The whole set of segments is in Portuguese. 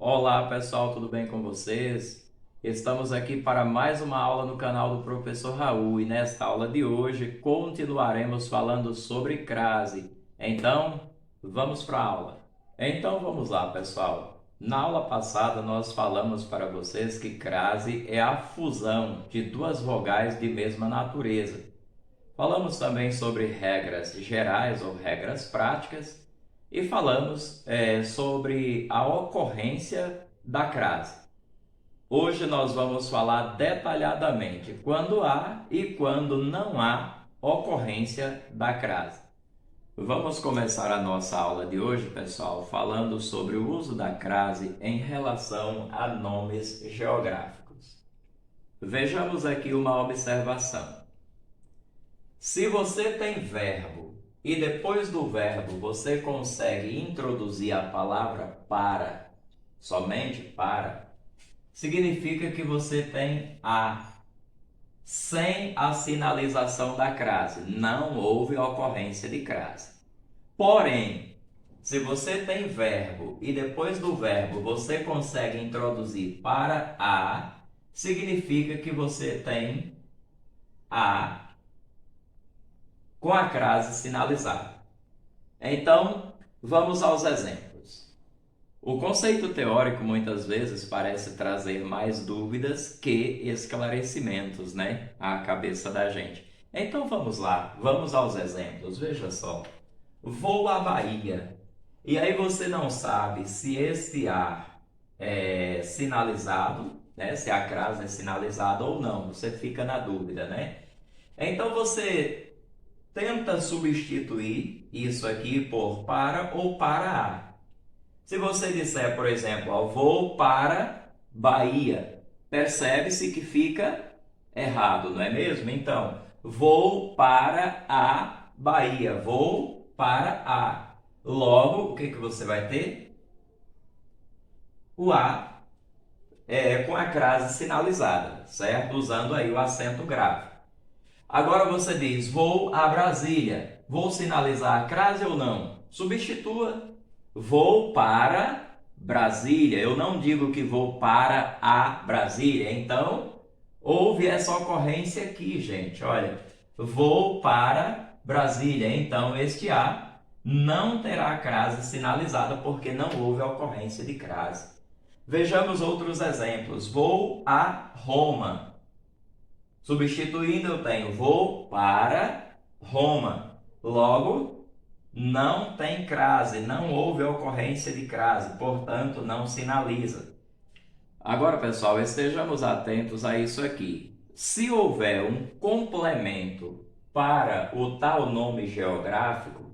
Olá pessoal, tudo bem com vocês? Estamos aqui para mais uma aula no canal do Professor Raul e nesta aula de hoje continuaremos falando sobre crase. Então, vamos para a aula. Então vamos lá, pessoal. Na aula passada nós falamos para vocês que crase é a fusão de duas vogais de mesma natureza. Falamos também sobre regras gerais ou regras práticas e falamos sobre a ocorrência da crase. Hoje nós vamos falar detalhadamente quando há e quando não há ocorrência da crase. Vamos começar a nossa aula de hoje, pessoal, falando sobre o uso da crase em relação a nomes geográficos. Vejamos aqui uma observação. Se você tem verbo e depois do verbo você consegue introduzir a palavra para, somente para, significa que você tem a, sem a sinalização da crase. Não houve ocorrência de crase. Porém, se você tem verbo e depois do verbo você consegue introduzir para a, significa que você tem a com a crase sinalizada. Então, vamos aos exemplos. O conceito teórico muitas vezes parece trazer mais dúvidas que esclarecimentos, né, à cabeça da gente. Então vamos lá, vamos aos exemplos. Veja só. Vou à Bahia. E aí você não sabe se esse A é sinalizado, né, se a crase é sinalizada ou não. Você fica na dúvida, né? Então você tenta substituir isso aqui por para ou para a. Se você disser, por exemplo, ó, vou para Bahia, percebe-se que fica errado, não é mesmo? Então, vou para a Bahia, vou para a. Logo, o que você vai ter? O a com a crase sinalizada, certo? Usando aí o acento grave. Agora você diz, vou a Brasília. Vou sinalizar a crase ou não? Substitua. Vou para Brasília. Eu não digo que vou para a Brasília. Então, houve essa ocorrência aqui, gente. Olha, vou para Brasília. Então, este a não terá crase sinalizada porque não houve ocorrência de crase. Vejamos outros exemplos. Vou a Roma. Substituindo, eu tenho vou para Roma. Logo, não tem crase, não houve ocorrência de crase, portanto, não sinaliza. Agora, pessoal, estejamos atentos a isso aqui. Se houver um complemento para o tal nome geográfico,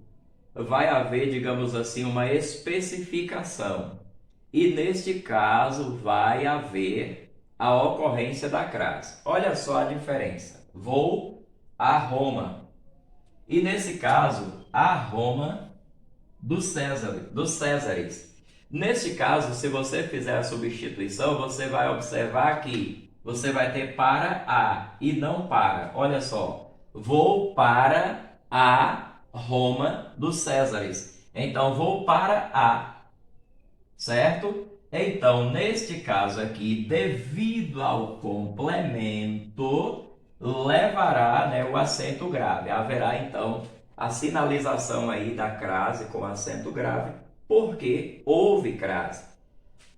vai haver, digamos assim, uma especificação. E neste caso, vai haver a ocorrência da crase. Olha só a diferença. Vou a Roma. E nesse caso, a Roma dos Césares. Neste caso, se você fizer a substituição, você vai observar que você vai ter para a e não para. Olha só. Vou para a Roma dos Césares. Então, vou para a, certo? Então, neste caso aqui, devido ao complemento, levará, né, o acento grave. Haverá, então, a sinalização aí da crase com acento grave, porque houve crase.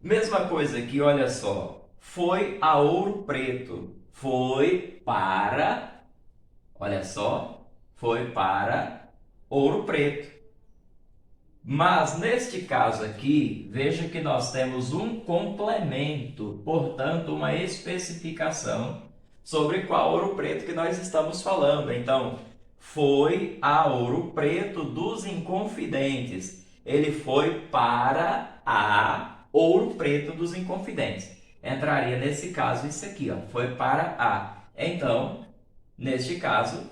Mesma coisa aqui, olha só. Foi a Ouro Preto. Foi para, olha só, foi para Ouro Preto. Mas, neste caso aqui, veja que nós temos um complemento, portanto, uma especificação sobre qual Ouro Preto que nós estamos falando. Então, foi a Ouro Preto dos Inconfidentes. Ele foi para a Ouro Preto dos Inconfidentes. Entraria nesse caso isso aqui, ó, foi para a. Então, neste caso,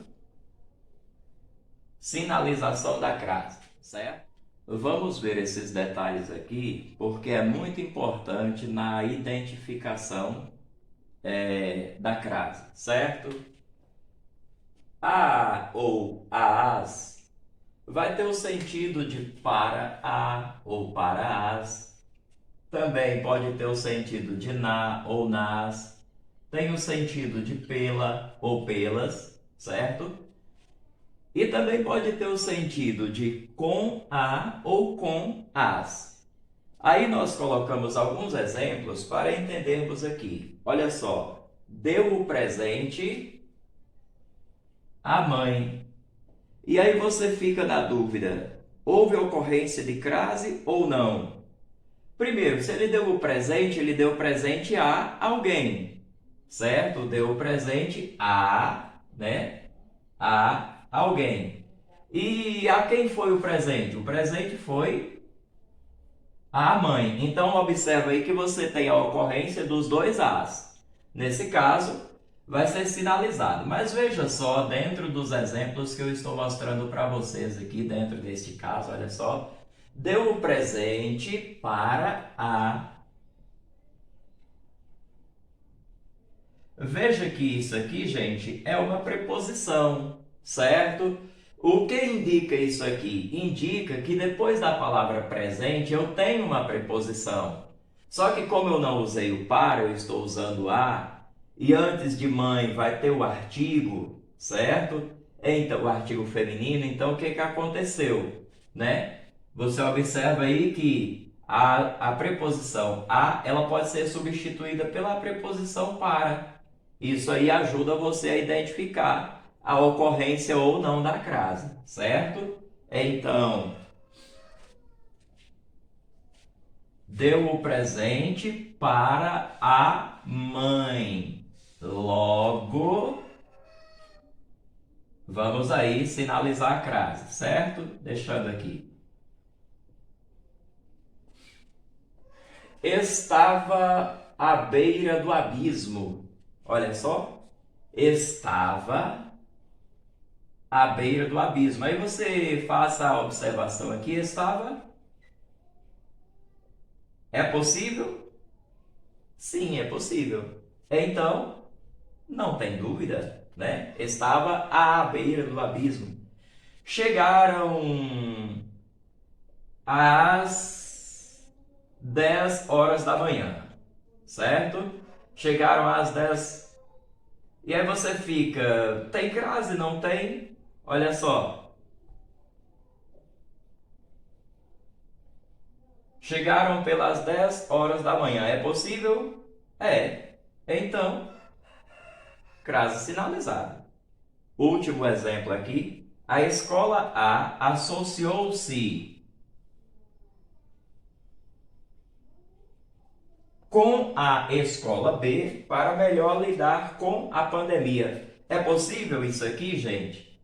sinalização da crase, certo? Vamos ver esses detalhes aqui, porque é muito importante na identificação da crase, certo? A ou as vai ter o sentido de para a ou para as. Também pode ter o sentido de na ou nas. Tem o sentido de pela ou pelas, certo? E também pode ter o sentido de com a ou com as. Aí nós colocamos alguns exemplos para entendermos aqui. Olha só, deu o presente à mãe. E aí você fica na dúvida, houve ocorrência de crase ou não? Primeiro, se ele deu o presente a alguém, certo? Deu o presente a, né? A alguém. E a quem foi o presente? O presente foi a mãe. Então, observa aí que você tem a ocorrência dos dois as. Nesse caso, vai ser sinalizado. Mas veja só, dentro dos exemplos que eu estou mostrando para vocês aqui, dentro deste caso, olha só. Deu o presente para a. Veja que isso aqui, gente, é uma preposição, certo? O que indica isso aqui? Indica que depois da palavra presente eu tenho uma preposição. Só que como eu não usei o para, eu estou usando a, e antes de mãe vai ter o artigo, certo? Então, o artigo feminino, então o que aconteceu, né? Você observa aí que a preposição a, ela pode ser substituída pela preposição para. Isso aí ajuda você a identificar a ocorrência ou não da crase, certo? Então, deu o presente para a mãe. Logo, vamos aí sinalizar a crase, certo? Deixando aqui. Estava à beira do abismo. Olha só. Estava à beira do abismo. Aí você faça a observação aqui. Estava. É possível? Sim, é possível. Então, não tem dúvida, né? Estava à beira do abismo. Chegaram às 10 horas da manhã, certo? Chegaram às 10. E aí você fica, tem crase? Não tem? Olha só. Chegaram pelas 10 horas da manhã. É possível? É. Então, crase sinalizada. Último exemplo aqui. A escola A associou-se com a escola B para melhor lidar com a pandemia. É possível isso aqui, gente?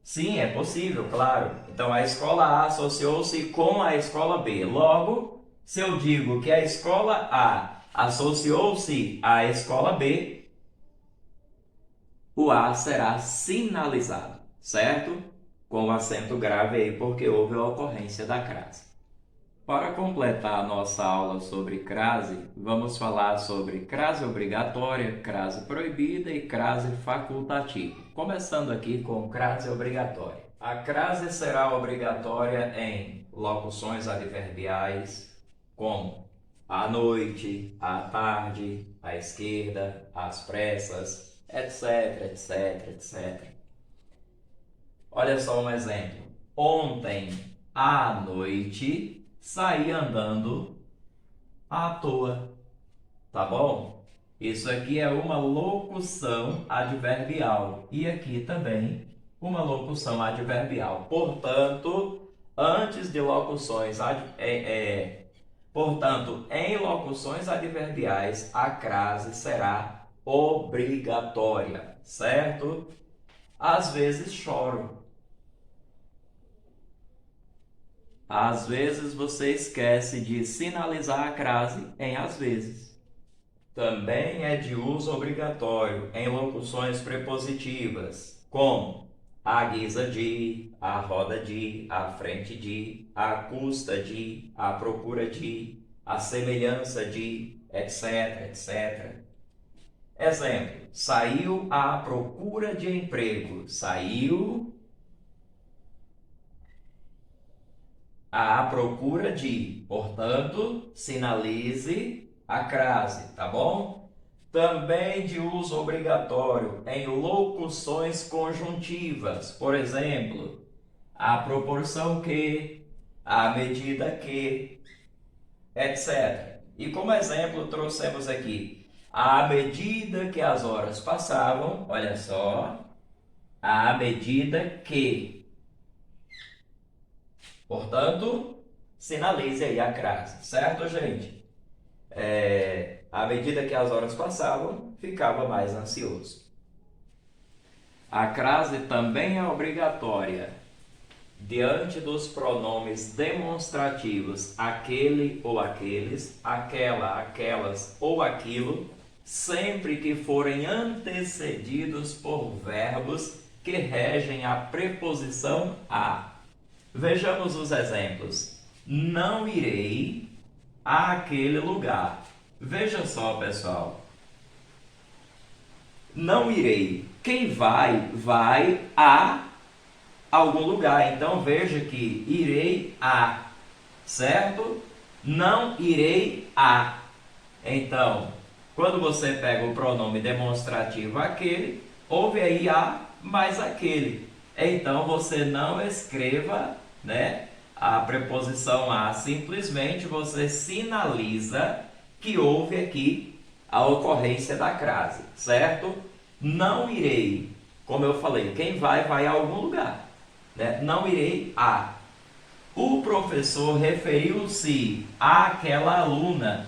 Sim, é possível, claro. Então, a escola A associou-se com a escola B. Logo, se eu digo que a escola A associou-se à escola B, o A será sinalizado, certo? Com o acento grave aí, porque houve a ocorrência da crase. Para completar a nossa aula sobre crase, vamos falar sobre crase obrigatória, crase proibida e crase facultativa. Começando aqui com crase obrigatória. A crase será obrigatória em locuções adverbiais como à noite, à tarde, à esquerda, às pressas, etc, etc, etc. Olha só um exemplo. Ontem à noite saí andando à toa, tá bom? Isso aqui é uma locução adverbial e aqui também uma locução adverbial. Portanto, antes de locuções portanto, em locuções adverbiais, a crase será obrigatória, certo? Às vezes choro. Às vezes você esquece de sinalizar a crase em às vezes. Também é de uso obrigatório em locuções prepositivas, como à guisa de, à roda de, à frente de, à custa de, à procura de, à semelhança de, etc, etc. Exemplo, saiu à procura de emprego. Saiu à procura de. Portanto, sinalize a crase, tá bom? Também de uso obrigatório em locuções conjuntivas. Por exemplo, à proporção que, à medida que, etc. E como exemplo, trouxemos aqui, à medida que as horas passavam, olha só, à medida que. Portanto, sinalize aí a crase, certo, gente? À medida que as horas passavam, ficava mais ansioso. A crase também é obrigatória diante dos pronomes demonstrativos aquele ou aqueles, aquela, aquelas ou aquilo, sempre que forem antecedidos por verbos que regem a preposição a. Vejamos os exemplos. Não irei àquele lugar. Veja só, pessoal. Não irei. Quem vai, vai a algum lugar. Então veja que irei a, certo? Não irei a. Então, quando você pega o pronome demonstrativo aquele, houve aí a mais aquele. Então você não escreva, né, a preposição a, simplesmente você sinaliza que houve aqui a ocorrência da crase, certo? Não irei, como eu falei, quem vai, vai a algum lugar, né? Não irei a. O professor referiu-se àquela aluna.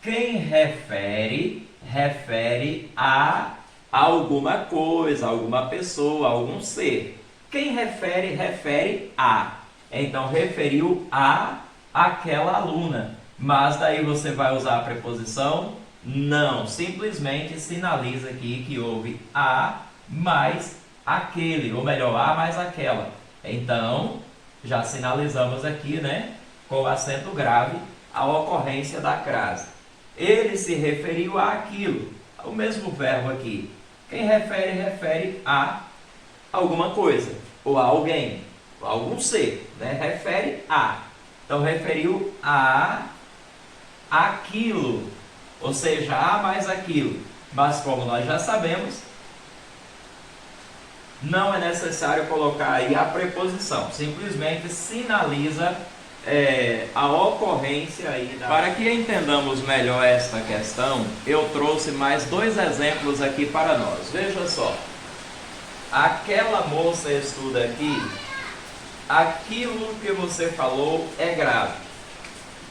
Quem refere, refere a alguma coisa, alguma pessoa, algum ser. Quem refere, refere a. Então, referiu a aquela aluna. Mas daí você vai usar a preposição não. Simplesmente sinaliza aqui que houve a mais aquele, ou melhor, a mais aquela. Então, já sinalizamos aqui, né, com acento grave, a ocorrência da crase. Ele se referiu àquilo. O mesmo verbo aqui. Quem refere, refere a alguma coisa, ou a alguém, ou a algum ser, né? Refere a. Então, referiu a aquilo, ou seja, a mais aquilo. Mas como nós já sabemos, não é necessário colocar aí a preposição. Simplesmente sinaliza a ocorrência aí. Para que entendamos melhor esta questão, eu trouxe mais dois exemplos aqui para nós. Veja só. Aquela moça estuda aqui, aquilo que você falou é grave.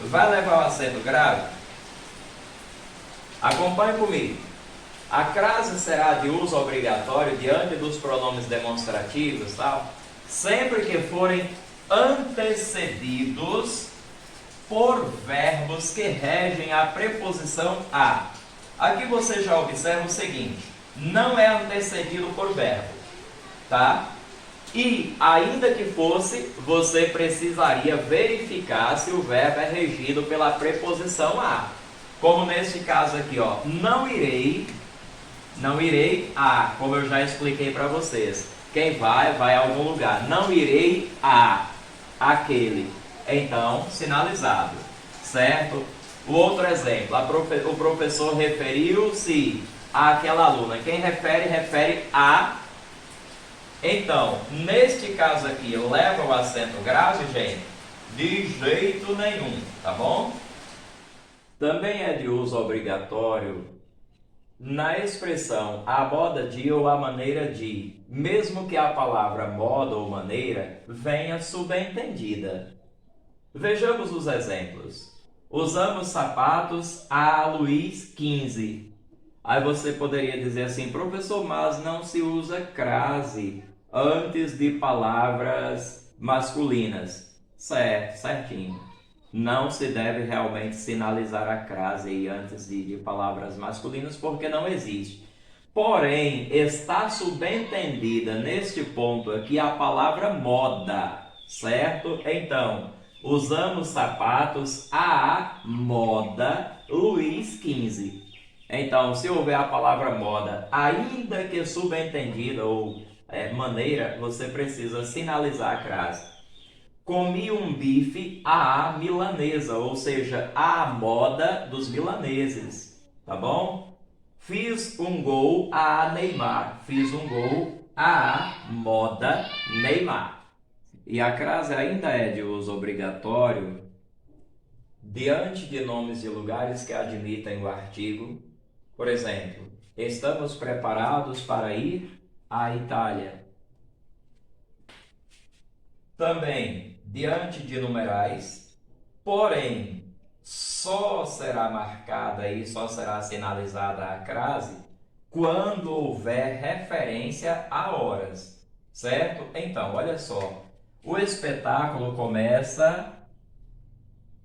Vai levar o acento grave? Acompanhe comigo. A crase será de uso obrigatório diante dos pronomes demonstrativos, tal, sempre que forem antecedidos por verbos que regem a preposição a. Aqui você já observa o seguinte, não é antecedido por verbo, tá? E ainda que fosse, você precisaria verificar se o verbo é regido pela preposição a. Como neste caso aqui, ó, não irei a, como eu já expliquei para vocês. Quem vai, vai a algum lugar. Não irei a aquele. Então, sinalizado, certo? O outro exemplo, o professor referiu-se àquela aluna. Quem refere, refere a. Então, neste caso aqui, leva o acento grave, gente? De jeito nenhum, tá bom? Também é de uso obrigatório na expressão a moda de ou a maneira de, mesmo que a palavra moda ou maneira venha subentendida. Vejamos os exemplos. Usamos sapatos a Luís XV. Aí você poderia dizer assim, professor, mas não se usa crase antes de palavras masculinas. Certo, certinho. Não se deve realmente sinalizar a crase aí antes de palavras masculinas, porque não existe. Porém, está subentendida neste ponto aqui a palavra moda, certo? Então, usamos sapatos à moda Luís XV. Então, se houver a palavra moda, ainda que subentendida ou maneira, você precisa sinalizar a crase. Comi um bife à milanesa, ou seja, à moda dos milaneses, tá bom? Fiz um gol a Neymar, fiz um gol à moda Neymar. E a crase ainda é de uso obrigatório diante de nomes de lugares que admitem o artigo. Por exemplo, estamos preparados para ir à Itália. Também diante de numerais, porém, só será marcada e só será sinalizada a crase quando houver referência a horas, certo? Então, olha só, o espetáculo começa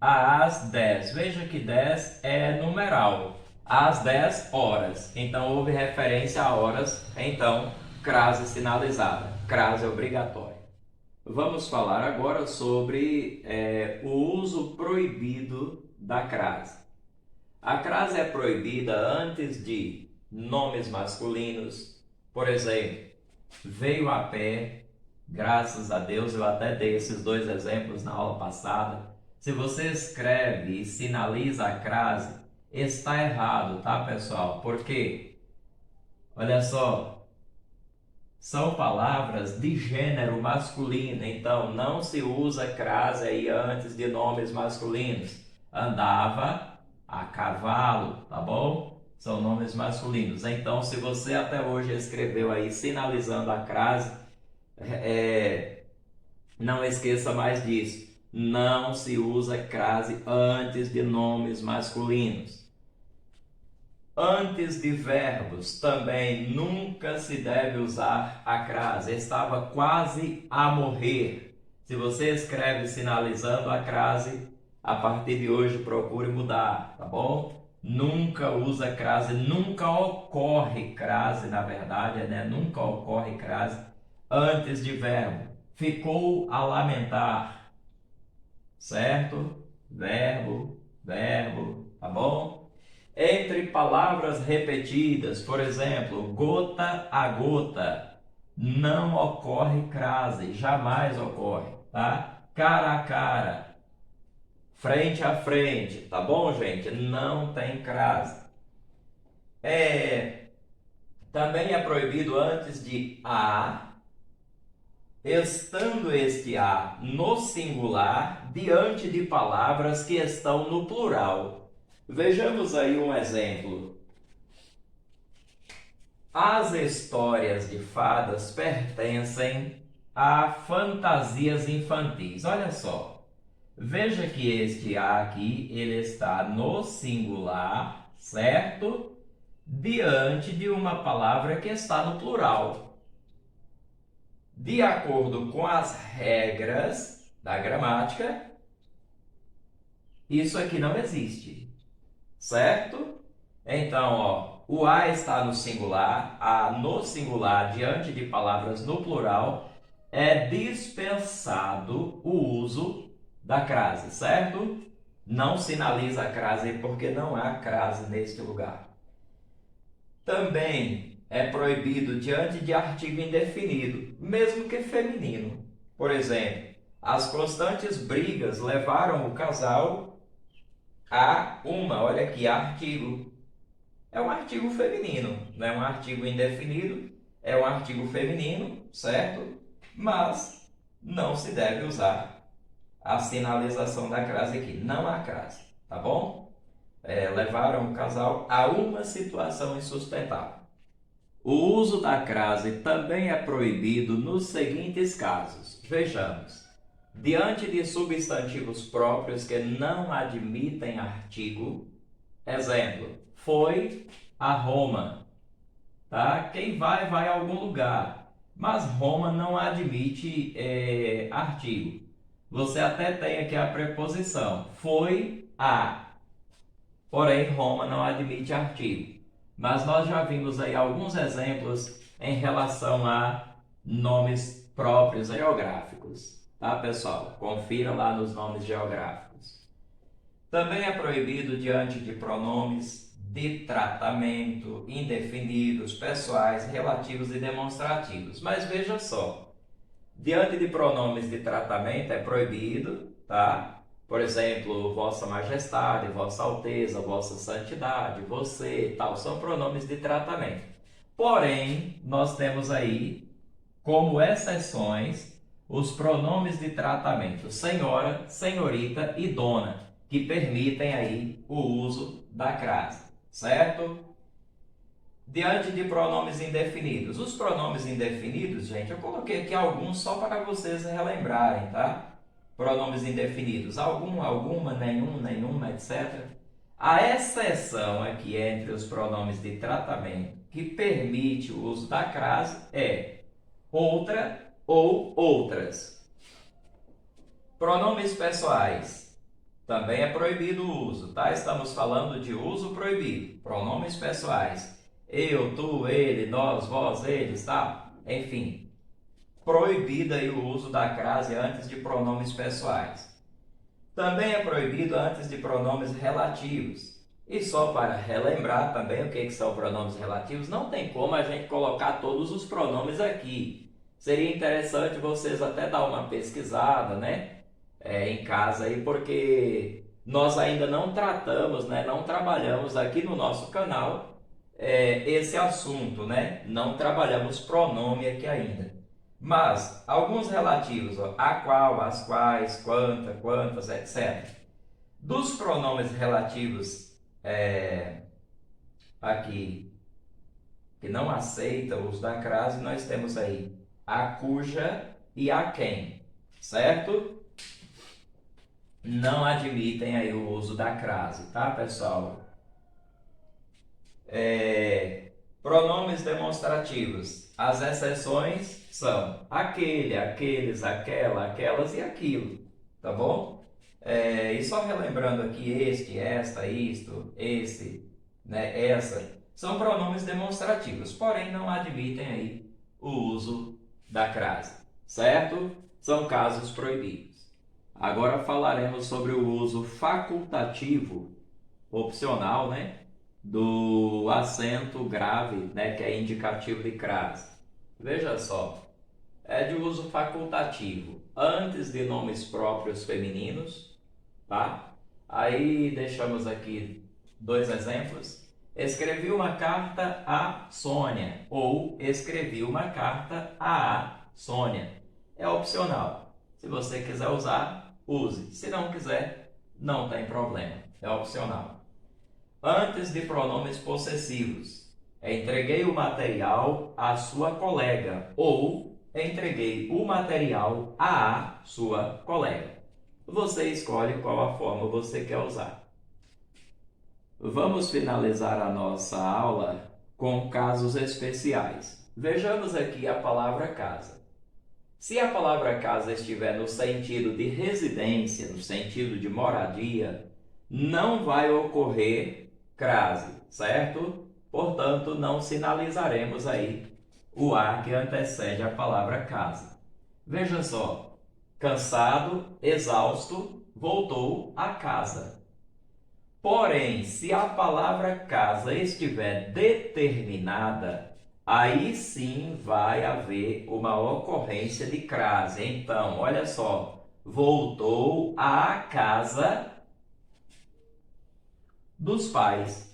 às 10. Veja que 10 é numeral, às 10 horas. Então, houve referência a horas, então, crase sinalizada, crase obrigatória. Vamos falar agora sobre o uso proibido da crase. A crase é proibida antes de nomes masculinos, por exemplo, veio a pé, graças a Deus, eu até dei esses dois exemplos na aula passada. Se você escreve e sinaliza a crase, está errado, tá, pessoal? Por quê? Olha só, são palavras de gênero masculino, então não se usa crase aí antes de nomes masculinos. Andava a cavalo, tá bom? São nomes masculinos. Então, se você até hoje escreveu aí sinalizando a crase, não esqueça mais disso. Não se usa crase antes de nomes masculinos. Antes de verbos, também nunca se deve usar a crase. Estava quase a morrer. Se você escreve sinalizando a crase, a partir de hoje procure mudar, tá bom? Nunca usa crase, nunca ocorre crase, na verdade, né? Nunca ocorre crase antes de verbo. Ficou a lamentar, certo? Verbo, tá bom? Entre palavras repetidas, por exemplo, gota a gota, não ocorre crase, jamais ocorre, tá? Cara a cara, frente a frente, tá bom, gente? Não tem crase. Também é proibido antes de a, estando este a no singular, diante de palavras que estão no plural. Vejamos aí um exemplo. As histórias de fadas pertencem a fantasias infantis. Olha só. Veja que este a aqui, ele está no singular, certo? Diante de uma palavra que está no plural. De acordo com as regras da gramática, isso aqui não existe, certo? Então, ó, o a está no singular, a no singular diante de palavras no plural, é dispensado o uso da crase, certo? Não sinaliza a crase porque não há crase neste lugar. Também é proibido diante de artigo indefinido, mesmo que feminino. Por exemplo, as constantes brigas levaram o casal a olha aqui, artigo. É um artigo feminino, não é um artigo indefinido, é um artigo feminino, certo? Mas não se deve usar a sinalização da crase aqui, não há crase, tá bom? Levaram o casal a uma situação insustentável. O uso da crase também é proibido nos seguintes casos. Vejamos. Diante de substantivos próprios que não admitem artigo, exemplo, foi a Roma, tá? Quem vai a algum lugar, mas Roma não admite artigo. Você até tem aqui a preposição, foi a, porém Roma não admite artigo. Mas nós já vimos aí alguns exemplos em relação a nomes próprios geográficos, tá, pessoal? Confira lá nos nomes geográficos. Também é proibido diante de pronomes de tratamento, indefinidos, pessoais, relativos e demonstrativos. Mas veja só, Diante de pronomes de tratamento é proibido, tá? Por exemplo, Vossa Majestade, Vossa Alteza, Vossa Santidade, você, tal, são pronomes de tratamento. Porém, nós temos aí como exceções os pronomes de tratamento senhora, senhorita e dona, que permitem aí o uso da crase, certo? Diante de pronomes indefinidos. Os pronomes indefinidos, gente, eu coloquei aqui alguns só para vocês relembrarem, tá? Pronomes indefinidos, algum, alguma, nenhum, nenhuma, etc. A exceção aqui entre os pronomes de tratamento que permite o uso da crase é outra ou outras. Pronomes pessoais. Também é proibido o uso, tá? Estamos falando de uso proibido. Pronomes pessoais. Eu, tu, ele, nós, vós, eles, tá? Enfim, proibido aí o uso da crase antes de pronomes pessoais. Também é proibido antes de pronomes relativos. E só para relembrar também o que são pronomes relativos, não tem como a gente colocar todos os pronomes aqui. Seria interessante vocês até dar uma pesquisada, né? Em casa aí, porque nós ainda não tratamos, né? Não trabalhamos aqui no nosso canal esse assunto, né? Não trabalhamos pronome aqui ainda. Mas alguns relativos, ó, a qual, as quais, quanta, quantas, etc. Dos pronomes relativos aqui que não aceitam o uso da crase, nós temos aí a cuja e a quem, certo? Não admitem aí o uso da crase, tá, pessoal? Pronomes demonstrativos. As exceções são aquele, aqueles, aquela, aquelas e aquilo, tá bom? E só relembrando aqui, este, esta, isto, esse, né, essa, são pronomes demonstrativos, porém não admitem aí o uso da crase, certo? São casos proibidos. Agora falaremos sobre o uso facultativo, opcional, né, do acento grave, né, que é indicativo de crase. Veja só, é de uso facultativo, antes de nomes próprios femininos, tá? Aí deixamos aqui dois exemplos. Escrevi uma carta a Sônia ou escrevi uma carta a Sônia. É opcional. Se você quiser usar, use. Se não quiser, não tem problema. É opcional. Antes de pronomes possessivos. Entreguei o material à sua colega ou entreguei o material à sua colega. Você escolhe qual a forma você quer usar. Vamos finalizar a nossa aula com casos especiais. Vejamos aqui a palavra casa. Se a palavra casa estiver no sentido de residência, no sentido de moradia, não vai ocorrer crase, certo? Portanto, não sinalizaremos aí o a que antecede a palavra casa. Veja só, cansado, exausto, voltou a casa. Porém, se a palavra casa estiver determinada, aí sim vai haver uma ocorrência de crase. Então, olha só, voltou à casa dos pais.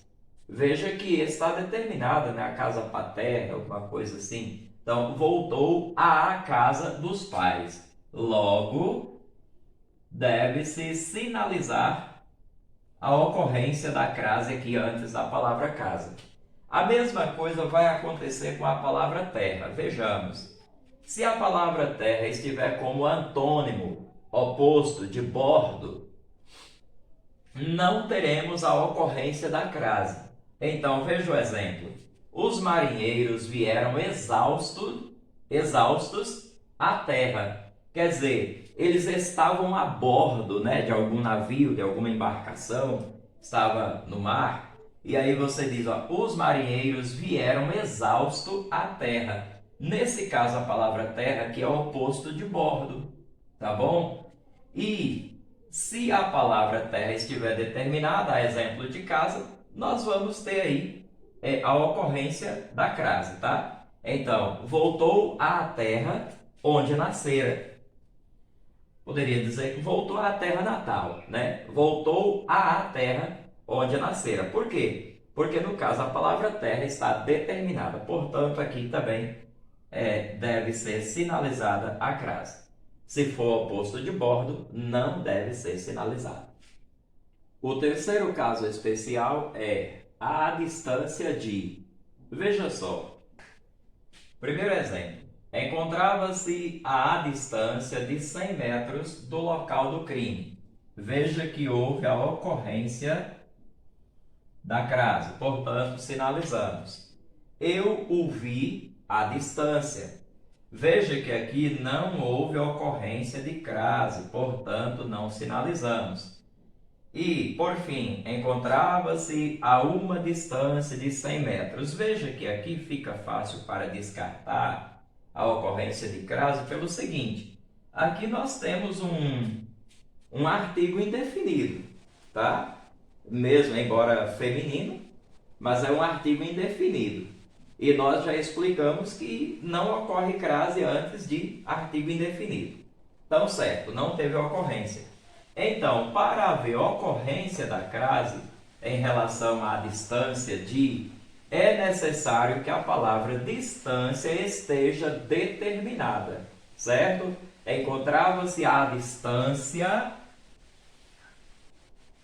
Veja que está determinada, né? A casa paterna, alguma coisa assim. Então, voltou à casa dos pais. Logo, deve-se sinalizar a ocorrência da crase aqui antes da palavra casa. A mesma coisa vai acontecer com a palavra terra. Vejamos. Se a palavra terra estiver como antônimo, oposto de bordo, não teremos a ocorrência da crase. Então, veja o exemplo. Os marinheiros vieram exaustos à terra. Quer dizer, eles estavam a bordo, né, de algum navio, de alguma embarcação, estava no mar. E aí você diz, ó, os marinheiros vieram exaustos à terra. Nesse caso, a palavra terra aqui é o oposto de bordo, tá bom? E se a palavra terra estiver determinada, a exemplo de casa, nós vamos ter aí a ocorrência da crase, tá? Então, voltou à terra onde nascera. Poderia dizer que voltou à terra natal, né? Voltou à terra onde nascera. Por quê? Porque no caso a palavra terra está determinada, portanto aqui também deve ser sinalizada a crase. Se for oposto de bordo, não deve ser sinalizado. O terceiro caso especial é a distância de. Veja só. Primeiro exemplo. Encontrava-se à distância de 100 metros do local do crime. Veja que houve a ocorrência da crase, portanto, sinalizamos. Eu o vi à distância. Veja que aqui não houve ocorrência de crase, portanto, não sinalizamos. E, por fim, encontrava-se a uma distância de 100 metros. Veja que aqui fica fácil para descartar a ocorrência de crase pelo seguinte. Aqui nós temos um artigo indefinido, tá? Mesmo, embora feminino, mas é um artigo indefinido. E nós já explicamos que não ocorre crase antes de artigo indefinido. Então, certo, não teve ocorrência. Então, para haver ocorrência da crase em relação à distância de, é necessário que a palavra distância esteja determinada, certo? Encontrava-se à distância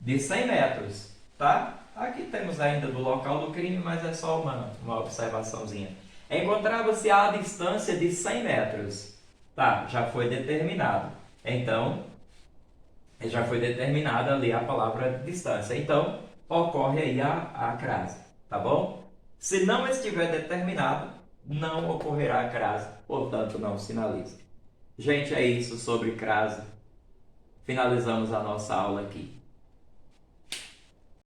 de 100 metros, tá? Aqui temos ainda do local do crime, mas é só uma observaçãozinha. Encontrava-se à distância de 100 metros. Tá, já foi determinado. Então, já foi determinada ali a palavra distância. Então, ocorre aí a crase, tá bom? Se não estiver determinado, não ocorrerá a crase, portanto, não sinalize. Gente, é isso sobre crase. Finalizamos a nossa aula aqui.